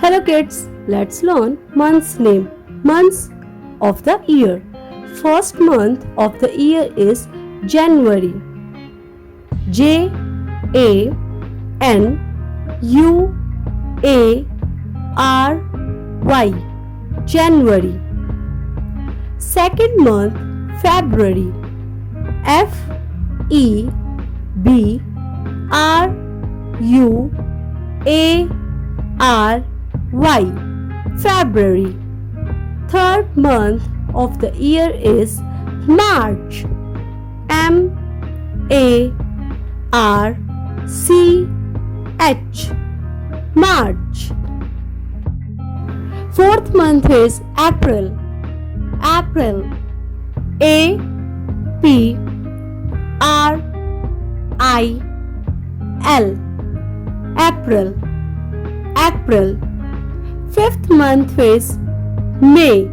Hello kids, let's learn month's name. Months of the year. First month of the year is January. J A N U A R Y. January. Second month February. F E B R U A R Y. February. Third month of the year is March. M A R C H. March. Fourth month is April. April. A P R I L. April. April. Fifth month is May.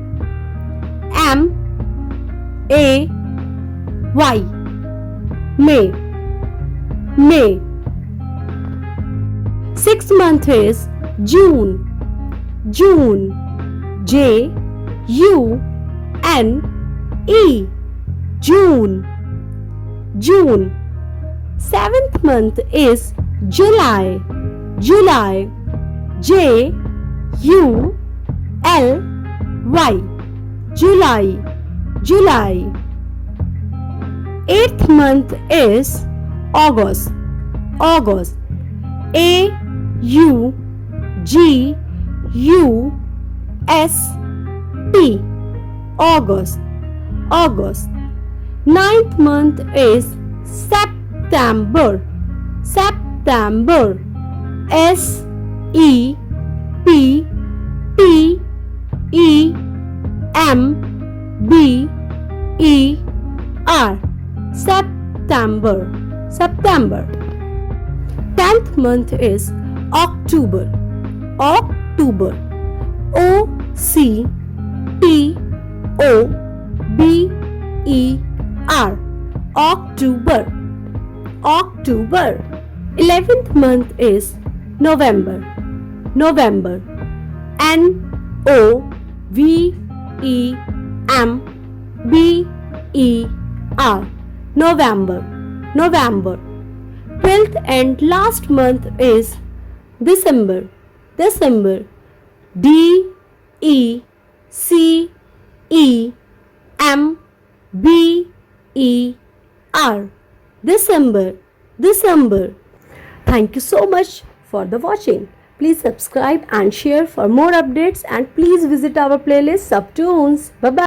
M A Y. May. May. Sixth month is June. June. J U N E. June. June. Seventh month is July. July. J U L Y. July. July. Eighth month is August. August. A U G U S T. August. August. Ninth month is September. September. S E P T E M B E R. September. September. 10th month is October. October. O C T O B E R. October. October. 11th month is November. November. N O V E M B E R. November. November. 12th and last month is December. December. D E C E M B E R. December. December. Thank you so much for the watching. Please subscribe and share for more updates, and please visit our playlist Subtunes. Bye bye.